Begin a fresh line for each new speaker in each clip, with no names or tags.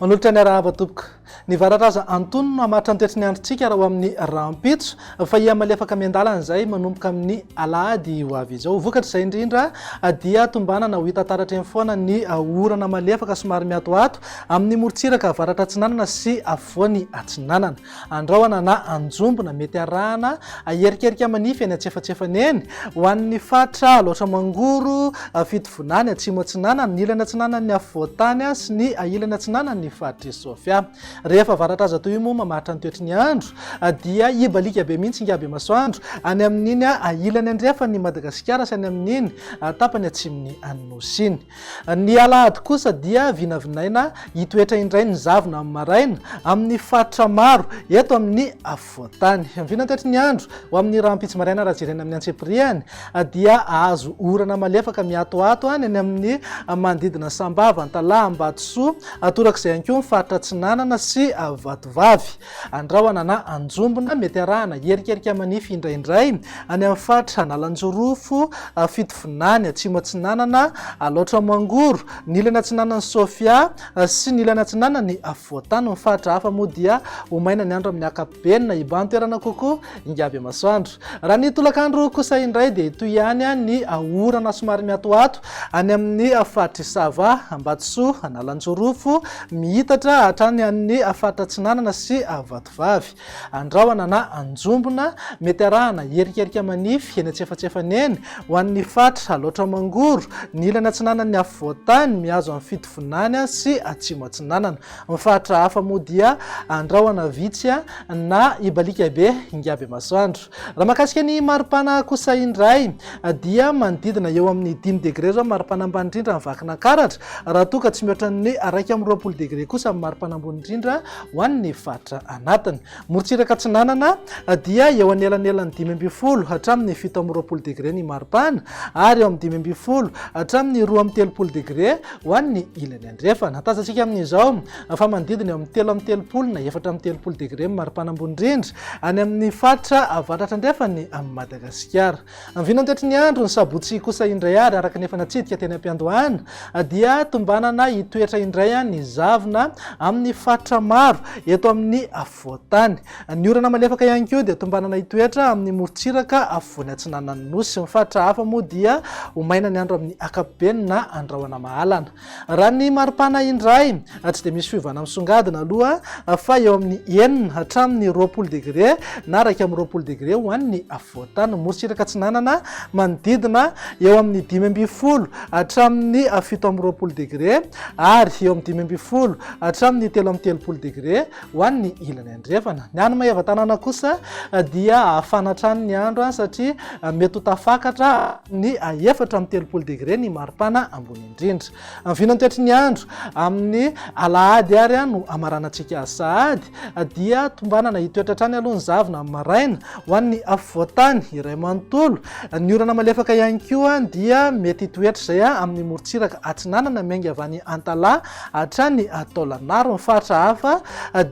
manolotra ny arahava tompoko ny vararaza antonona amatra ny toetrany androntsika raha ho amin'ny rampitso fa ia malefaka miandalana izay manomboka amin'ny alahady ho avy izao vokatra izay indrindra dia tombanana ho hita taratra eny foana ny orana malefaka somary miatoato amin'ny morontsiraka varatra atsinanana sy afovoany atsinanana andrahoana na anjombona mety arahana erikerika manify any atsefatsefany eny ho an'ny fatra loatra mangoro fitovonany atsimo atsinanana ny ilany atsinanana ny afovoantany sy ny ilany atsinanana ny fatra sofia rehefa varatra aza toy moa mamahatra ny toetry ny andro dia ibalika be mihitsy ingaby masoandro any amin'iny ilany andrefa ny Madagasikara sy any amin'iny tapany atsimon'ny anosiny ny alahady kosa dia vinavinaina hitoetra indray ny zavona amin'ny maraina amin'ny fatra maro eto amin'ny afovoantany vina toetry ny andro ho amin'ny rahampitsy maraina raha jerena amin'ny antsepriany dia azo orana malefaka miatoato any any amin'ny manodidina sambava antalahy ambatsoa atorak'izay ihany koa mifatra atsinanana sy vatovavy andrahoana na anjombona mety arahana erikerika manify indraindray any amin'ny fatra nalanjorofo fitovinany atsimo atsinanana loatra mangoro ny ilany atsinanany sofia sy ny ilany atsinanany afovoantany mifatra hafa moa dia homaina ny andro amin'ny akapobenina ibany toerana kokoa ingaby masoandro raha ny tolakandro kosa indray dia toy ihany ny orana somary miatoato any amin'ny fatra sava ambatsoa analanjorofo mihitatra hatrany amin'ny fatra atsinanana sy vatovavy andrahoana na anjombona mety arahana erikerika manify eny atsefatsefany eny ho an'ny fatra loatra mangoro ny ilany atsinanany afovoantany mihazo amin'ny fitovonany sy atsimo atsinanana mifatra hafa moa dia andrahoana vitsy na ibalika be ingaby masoandro raha mahakasika ny maripana kosa indray dia manodidina eo amin'ny 5 degré zao maripana ambany indrindra mivakina karatra raha toka tsy mihoatra ny 120 degré kosa amin'ny maripana ambony indrindra ho an'ny fatra anatiny morontsiraka atsinanana dia eo anelanelany 5 hatramin'ny 7 degré ny maripana ary eo amin'ny 5 hatramin'ny 2 degré ho an'ny ilany andrefana tazantsika amin'izao fa manodidina eo amin'ny 3 na 4 degré maripana ambony indrindra any amin'ny fatra avaratra andrefany amin'ny Madagasikara vina toetry ny andro ny sabotsy kosa indray ary araka nefa natsidika teny am-piandohana dia tombanana hitoetra indray ny zavona amin'ny fatra maro eto amin'ny afovoantany ny orana malefaka ihany koa dia tombanana hitoetra amin'ny morontsiraka afovoany atsinanany nosy ny fatra hafa moa dia homaina ny andro amin'ny akapobenina na andrahoana mahalana raha ny maripana indray tsy dia misy fiovana misongadina aloha fa eo amin'ny 9 hatramin'ny 20 degré na raika amin'ny 20 degré ho an'ny afovoantany morontsiraka atsinanana manodidina eo amin'ny 5 hatramin'ny 7 degré ary eo amin'ny 5 hatramin'ny 3 degré ho an'ny ilany andrefana ny any maeva tanàna kosa dia fanatrany ny andro satria mety ho tafakatra ny 4 degré ny maripana ambony indrindra vina toetry ny andro amin'ny alahady ary no amaranantsika sahady dia tombanana hitoetra trany aloha ny zavona amin'ny maraina ho an'ny afovoantany iray manontolo ny orana malefaka ihany koa dia mety hitoetra izay amin'ny morontsiraka atsinanana miainga avy any antalahy hatrany taolanaro ny fatra hafa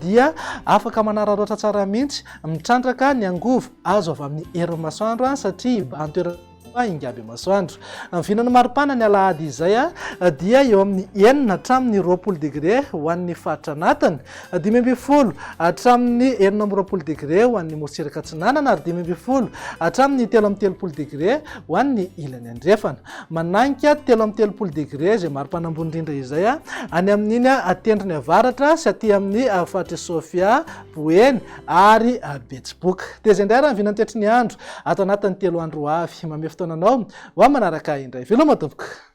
dia afaka manararoatra tsara mihitsy mitrandraka ny angovo azo avy amin'ny herin'ny masoandro satria antoerana ingaby masoandro vinany maripana ny alahady izay dia eo amin'ny 9 hatramin'ny 20 degré ho an'ny fatra anatiny 5 hatramin'ny 20 degré ho an'ny morontsiraka atsinanana ary 5 hatramin'ny 3 degré ho an'ny ilany andrefana mananika 3 degré zay maripana ambony indrindra izay any amin'iny atendriny avaratra sy aty amin'ny fatra sofia boeny ary betsiboka dia zay indray raha ny vinany toetry ny andro ato anatin'ny 3 andro avy mamefy taonanao ho manaraka indray veloma tompoko